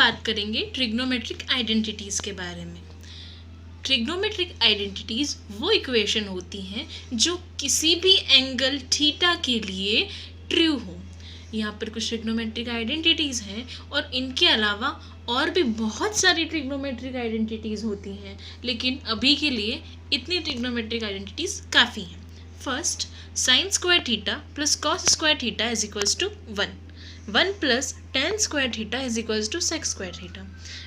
बात करेंगे trigonometric identities के बारे में। ट्रिग्नोमेट्रिक आइडेंटिटीज़ वो इक्वेशन होती हैं जो किसी भी एंगल थीटा के लिए ट्रू हो। यहाँ पर कुछ ट्रिग्नोमेट्रिक आइडेंटिटीज़ हैं और इनके अलावा और भी बहुत सारी ट्रिग्नोमेट्रिक आइडेंटिटीज़ होती हैं, लेकिन अभी के लिए इतनी ट्रिग्नोमेट्रिक आइडेंटिटीज़ काफ़ी हैं। First, sine square theta plus cos square theta is equals to 1 plus tan square theta is equals to sec square theta,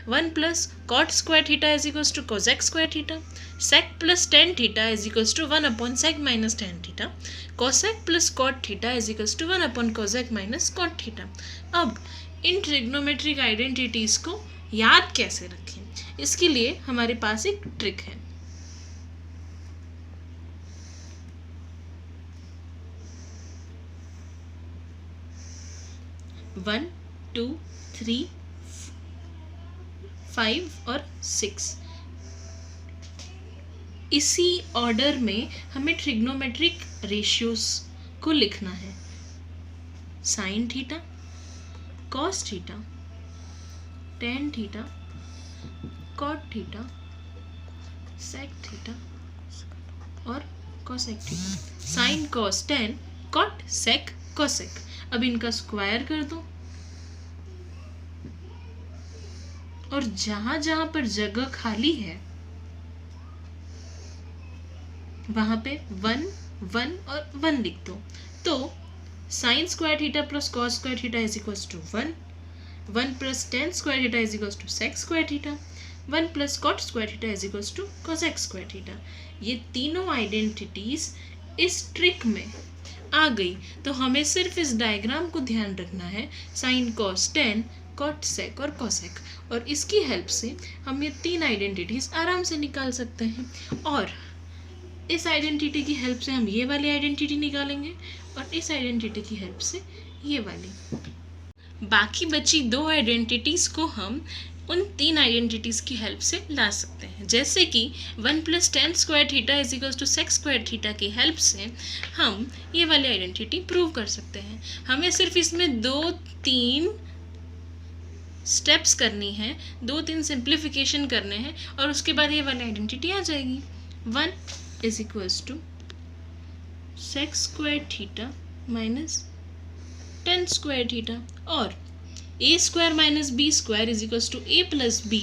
1 plus cot square theta is equals to cosec square theta, sec plus tan theta is equals to 1 upon sec minus tan theta, cosec plus cot theta is equals to 1 upon cosec minus cot theta। अब इन trigonometric identities को याद कैसे रखें, इसके लिए हमारे पास एक trick है। वन, 2, 3, 5 और 6 इसी ऑर्डर में हमें ट्रिग्नोमेट्रिक रेशियोज को लिखना है। Sine theta, cos theta, tan theta, cot theta, sec theta और cosec theta. Sine, cos, tan, cot, sec, cosec. अब इनका स्क्वायर कर दो और जहां जहां पर जगह खाली है वहां पे 1, 1 और 1 लिख दो। तो sine square theta plus cos square theta is equals to 1, 1 plus tan square theta is equals to sec square theta, 1 plus cot square theta is equals to cosec square theta. ये तीनों आइडेंटिटीज इस trick में आ गई, तो हमें सिर्फ इस diagram को ध्यान रखना है, साइन, कॉस, टेन, कॉट, सेक और कोसेक, और इसकी हेल्प से हम ये तीन आइडेंटिटीज आराम से निकाल सकते हैं। और इस आइडेंटिटी की हेल्प से हम ये वाली आइडेंटिटी निकालेंगे और इस आइडेंटिटी की हेल्प से ये वाली। बाकी बची दो आइडेंटिटीज को हम उन तीन आइडेंटिटीज़ की हेल्प से ला सकते हैं, जैसे कि 1 plus tan square theta is equals to sec square theta की हेल्प से हम ये वाली आइडेंटिटी प्रूव कर सकते हैं। हमें सिर्फ इसमें 2-3 स्टेप्स करनी है, 2-3 सिंप्लीफिकेशन करने हैं और उसके बाद ये वाली आइडेंटिटी आ जाएगी। 1 is equals to sec square theta minus tan square theta और a square minus B square is equals to a plus B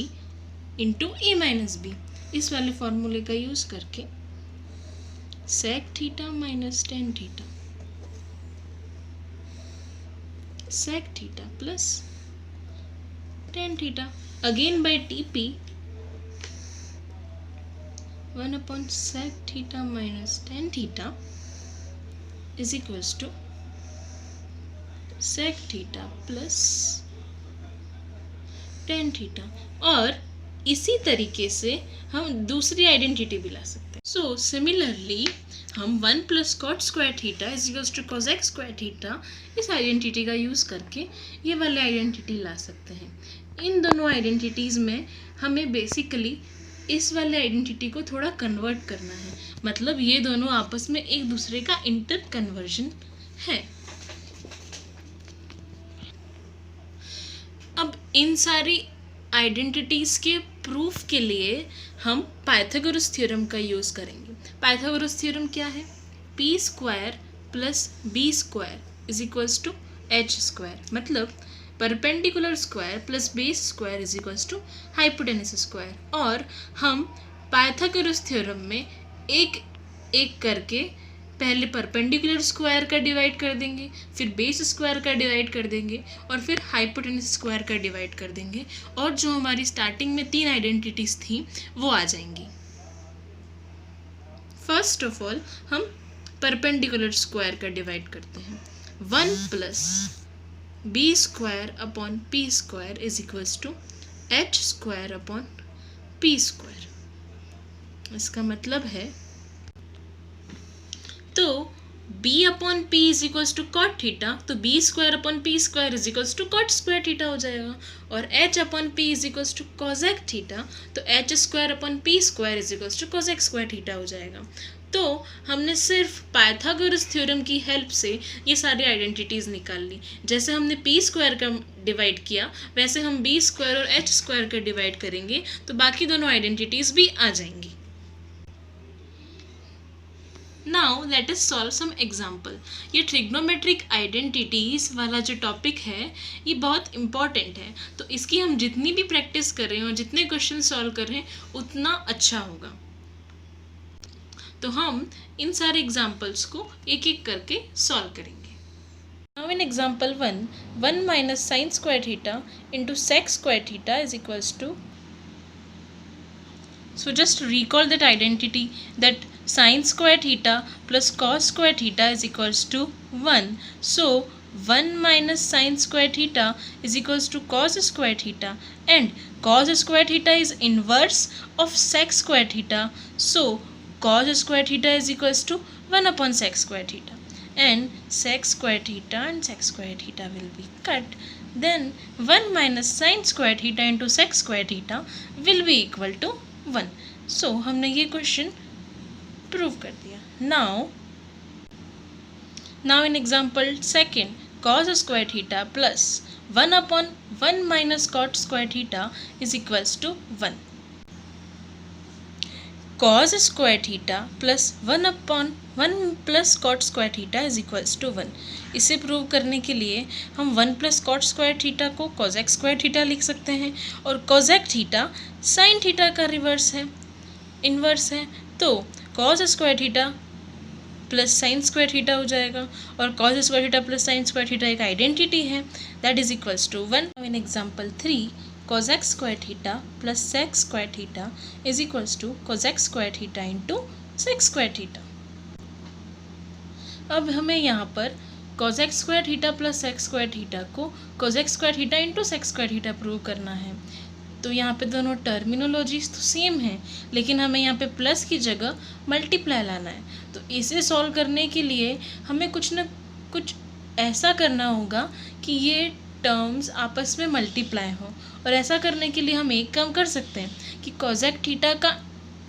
into A minus B. इस वाले फॉर्मूले का यूज करके sec theta minus tan theta, sec theta plus tan theta again by TP 1 upon sec theta minus tan theta is equals to sec theta plus tan theta. और इसी तरीके से हम दूसरी आइडेंटिटी भी ला सकते हैं। सो सिमिलरली हम 1 plus cot square theta is equals to cosec square theta इस आइडेंटिटी का यूज़ करके ये वाली आइडेंटिटी ला सकते हैं। इन दोनों आइडेंटिटीज़ में हमें बेसिकली इस वाले आइडेंटिटी को थोड़ा कन्वर्ट करना है, मतलब ये दोनों आपस में एक दूसरे का इंटर कन्वर्जन है। अब इन सारी आइडेंटिटीज़ के प्रूफ के लिए हम पाइथागोरस थ्योरम का यूज़ करेंगे। पाइथागोरस थ्योरम क्या है? P square plus B square is equals to H square, मतलब perpendicular square plus base square is equals to hypotenuse square. और हम पाइथागोरस थ्योरम में एक एक करके पहले परपेंडिकुलर स्क्वायर का डिवाइड कर देंगे, फिर बेस स्क्वायर का डिवाइड कर देंगे और फिर हाइपोटेनस स्क्वायर का डिवाइड कर देंगे, और जो हमारी स्टार्टिंग में तीन आइडेंटिटीज थी वो आ जाएंगी। फर्स्ट ऑफ ऑल हम परपेंडिकुलर स्क्वायर का डिवाइड करते हैं। 1 plus B square upon P square is equals to H square upon P square. इसका मतलब है तो b upon P is equals to cot theta, तो B square upon P square is equals to cot square theta हो जाएगा। और h upon P is equals to cosec theta, तो H square upon P square is equals to cosec square theta हो जाएगा। तो हमने सिर्फ पाइथागोरस थ्योरम की हेल्प से ये सारी आइडेंटिटीज़ निकाल ली। जैसे हमने पी स्क्वायर का डिवाइड किया वैसे हम बी स्क्वायर और एच स्क्वायर का डिवाइड करेंगे तो बाकी दोनों आइडेंटिटीज़ भी आ जाएंगी। Now let us solve some example. ये ट्रिग्नोमेट्रिक आइडेंटिटीज़ वाला जो टॉपिक है ये बहुत इंपॉर्टेंट है, तो इसकी हम जितनी भी प्रैक्टिस कर रहे हैं और जितने क्वेश्चन सॉल्व कर रहे हैं उतना अच्छा होगा। तो हम इन सारे एग्जाम्पल्स को एक एक करके सॉल्व करेंगे। Now in example 1 minus sine square theta into sec square theta is equals to, so just recall that identity that sin square theta plus cos square theta is equals to 1. So 1 minus sin square theta is equals to cos square theta, and cos square theta is inverse of sec square theta. So cos square theta is equals to 1 upon sec square theta, and sec square theta and sec square theta will be cut. Then 1 minus sin square theta into sec square theta will be equal to 1. So हमने ये question prove कर दिया। Now in example second, cos square theta plus 1 upon 1 minus cot square theta is equals to 1। cos square theta plus 1 upon 1 plus cot square theta is equals to 1। इसे prove करने के लिए हम 1 plus cot square theta को cosec square theta लिख सकते हैं, और cosec थीटा sin थीटा का इन्वर्स है, तो cos square theta plus sine square theta हो जाएगा, और cos square theta plus sine square theta एक आइडेंटिटी है, that is equals to 1। In example 3 cosec square theta plus sec square theta is equals to cosec square theta into sec square theta. अब हमें यहाँ पर cosec square theta plus sec square theta को cosec square theta into sec square theta prove करना है। तो यहाँ पे दोनों टर्मिनोलॉजीज तो सेम है, लेकिन हमें यहाँ पे प्लस की जगह मल्टीप्लाई लाना है। तो इसे सॉल्व करने के लिए हमें कुछ न कुछ ऐसा करना होगा कि ये टर्म्स आपस में मल्टीप्लाई हो, और ऐसा करने के लिए हम एक काम कर सकते हैं कि cosec थीटा का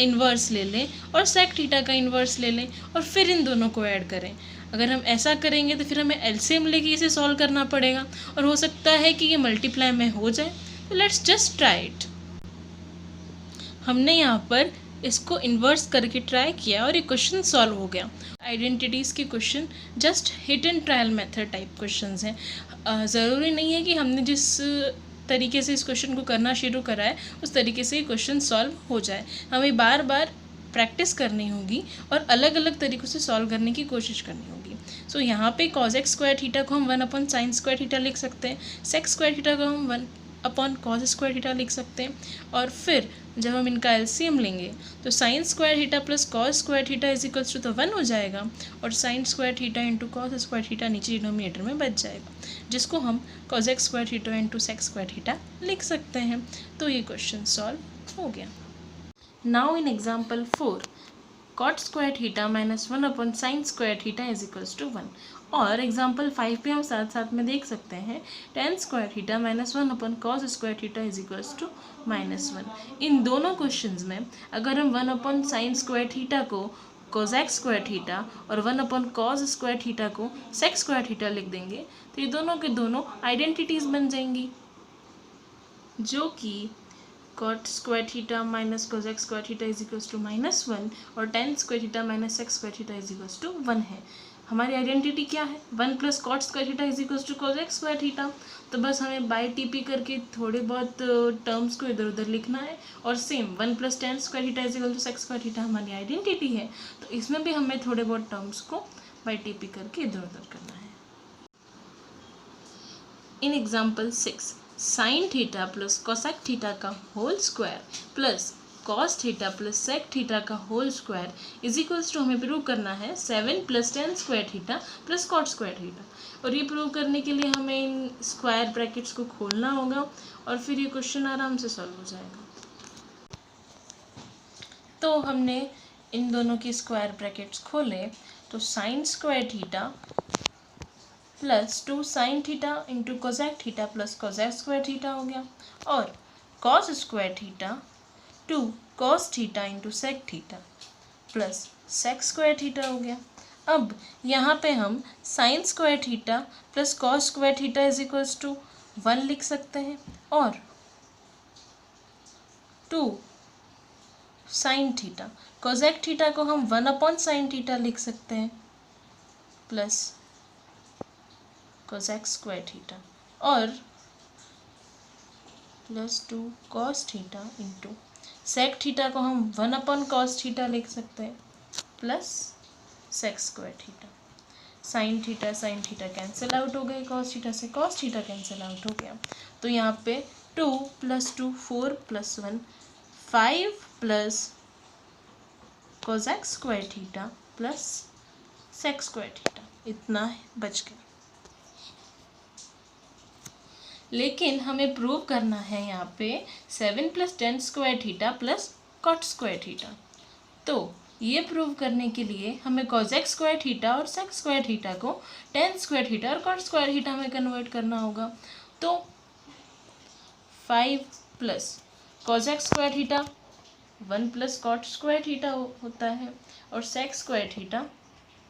इन्वर्स ले लें और sec थीटा का इन्वर्स ले लें और फिर इन दोनों को ऐड करें। अगर हम ऐसा करेंगे तो फिर हमें एलसीएम लेके इसे सॉल्व करना पड़ेगा, और हो सकता है कि ये मल्टीप्लाई में हो जाए। तो लेट्स जस्ट ट्राई इट। हमने यहाँ पर इसको इन्वर्स करके ट्राई किया और ये क्वेश्चन सॉल्व हो गया। आइडेंटिटीज़ के question just hit and trial method type questions हैं। ज़रूरी नहीं है कि हमने जिस तरीके से इस क्वेश्चन को करना शुरू करा है उस तरीके से ये क्वेश्चन सॉल्व हो जाए। हमें बार बार प्रैक्टिस करनी होगी और अलग अलग तरीक़ों से सॉल्व करने की कोशिश करनी होगी। सो यहाँ पे cosec स्क्वायर थीटा को हम 1 अपॉन साइन स्क्वायर थीटा लिख सकते हैं, sec स्क्वायर थीटा को हम 1 अपॉन cos स्क्वायर थीटा लिख सकते हैं, और फिर जब हम इनका एलसीएम लेंगे तो sine square theta plus cos square theta is equals to तो 1 हो जाएगा, और sine square theta into cos square theta नीचे डिनोमिनेटर में बच जाएगा, जिसको हम cosec square theta into sec square theta लिख सकते हैं। तो ये क्वेश्चन सॉल्व हो गया। Now in example 4 cot square theta minus 1 upon sine square theta is equals to 1, और एग्जाम्पल 5 भी हम साथ साथ में देख सकते हैं tan square theta minus 1 upon cos square theta is equals to -1। इन दोनों क्वेश्चंस में अगर हम 1 अपॉन साइन स्क्वायर थीटा को cosec स्क्वायर थीटा और 1 अपॉन cos स्क्वायर थीटा को sec स्क्वायर थीटा लिख देंगे तो ये दोनों के दोनों आइडेंटिटीज़ बन जाएंगी, जो कि cot square theta minus cosec square theta is equals to -1 और tan square theta minus sec square theta is equals to 1 है। हमारी आइडेंटिटी क्या है? 1 plus cot square theta is equals to cosec square theta. तो बस हमें bye TP करके थोड़े बहुत टर्म्स को इधर उधर लिखना है, और same 1 plus tan square theta is equal to sec square theta हमारी आइडेंटिटी है, तो इसमें भी हमें थोड़े बहुत टर्म्स को बाय टीपी करके इधर उधर करना है। In example 6 sine theta plus cosec theta का whole square plus cos theta plus sec theta का whole square is equals to हमें प्रूव करना है 7 plus tan square theta plus cot square theta, और ये प्रूव करने के लिए हमें इन स्क्वायर ब्रैकेट्स को खोलना होगा और फिर ये क्वेश्चन आराम से सॉल्व हो जाएगा। तो हमने इन दोनों की स्क्वायर ब्रैकेट्स खोले तो sine square theta plus 2 sine theta into cosec theta plus cosec square theta हो गया, और cos square theta 2 cos theta into sec theta plus sec square theta हो गया। अब यहाँ पे हम sine square theta plus cos square theta is equals to 1 लिख सकते हैं और 2 साइन थीटा, कोसेक थीटा को हम 1 अपॉन साइन थीटा लिख सकते हैं प्लस कोसेक स्क्वायर थीटा और plus 2 cos theta into sec theta को हम 1 अपॉन कॉस थीटा लिख सकते हैं plus sec square theta. Sine theta cancel out हो गए, कॉस थीटा से कॉस थीटा कैंसिल आउट हो गया। तो यहाँ पे 2 + 2 4 + 1 5 plus cosec square theta plus sec square theta, इतना बच गया। लेकिन हमें प्रूव करना है यहाँ पे 7 + 10 square theta plus cot square theta. तो ये प्रूव करने के लिए हमें कोसेक स्क्वायर थीटा और सेक स्क्वायर थीटा को 10 स्क्वायर थीटा और कॉट स्क्वायर थीटा में कन्वर्ट करना होगा। तो 5 plus cosec square theta 1 plus cot square theta होता है और sec square theta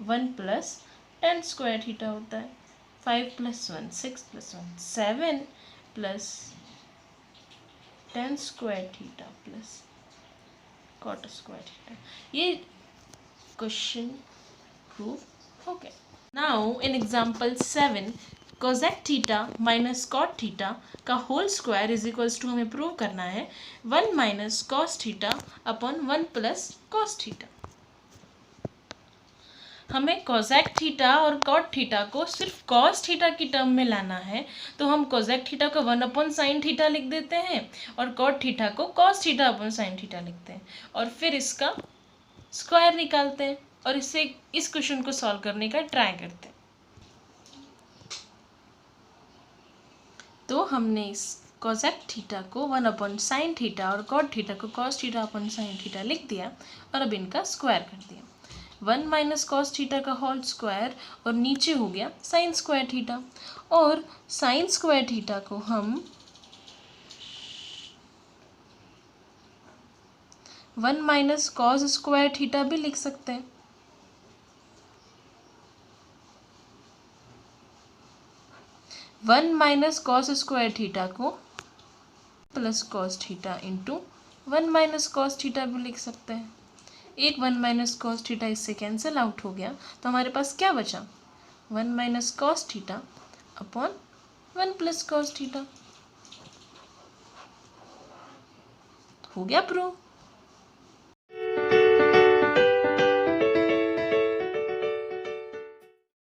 1 plus 10 square theta होता है। 5 + 1 6 + 1 7 plus 10 square theta plus cot square theta. ये क्वेश्चन प्रूव हो गया। Now in example 7 cosec theta minus cot theta का whole square is equals to हमें प्रूव करना है 1 minus cos theta upon 1 plus cos theta. हमें कोसेक थीटा और cot theta को सिर्फ कॉस थीटा की टर्म में लाना है, तो हम कोसेक थीटा को 1 अपॉन साइन थीटा लिख देते हैं और कॉट थीटा को cos theta upon sine theta लिखते हैं और फिर इसका स्क्वायर निकालते हैं और इससे इस क्वेश्चन को सॉल्व करने का ट्राई करते हैं। तो हमने इस कोसेक थीटा को 1 अपॉन साइन थीटा और कॉट थीटा को cos theta upon sine theta लिख दिया और अब इनका स्क्वायर कर दिया। 1 माइनस कॉस थीटा का होल स्क्वायर और नीचे हो गया साइन स्क्वायर थीटा और साइन स्क्वायर थीटा को हम 1 माइनस कॉस स्क्वायर थीटा भी लिख सकते हैं। One minus cos square theta को plus cos theta into 1 minus cos theta भी लिख सकते हैं। एक 1 माइनस कॉस थीटा इससे कैंसिल आउट हो गया तो हमारे पास क्या बचा 1 minus cos theta upon 1 plus cos theta. हो गया प्रूव।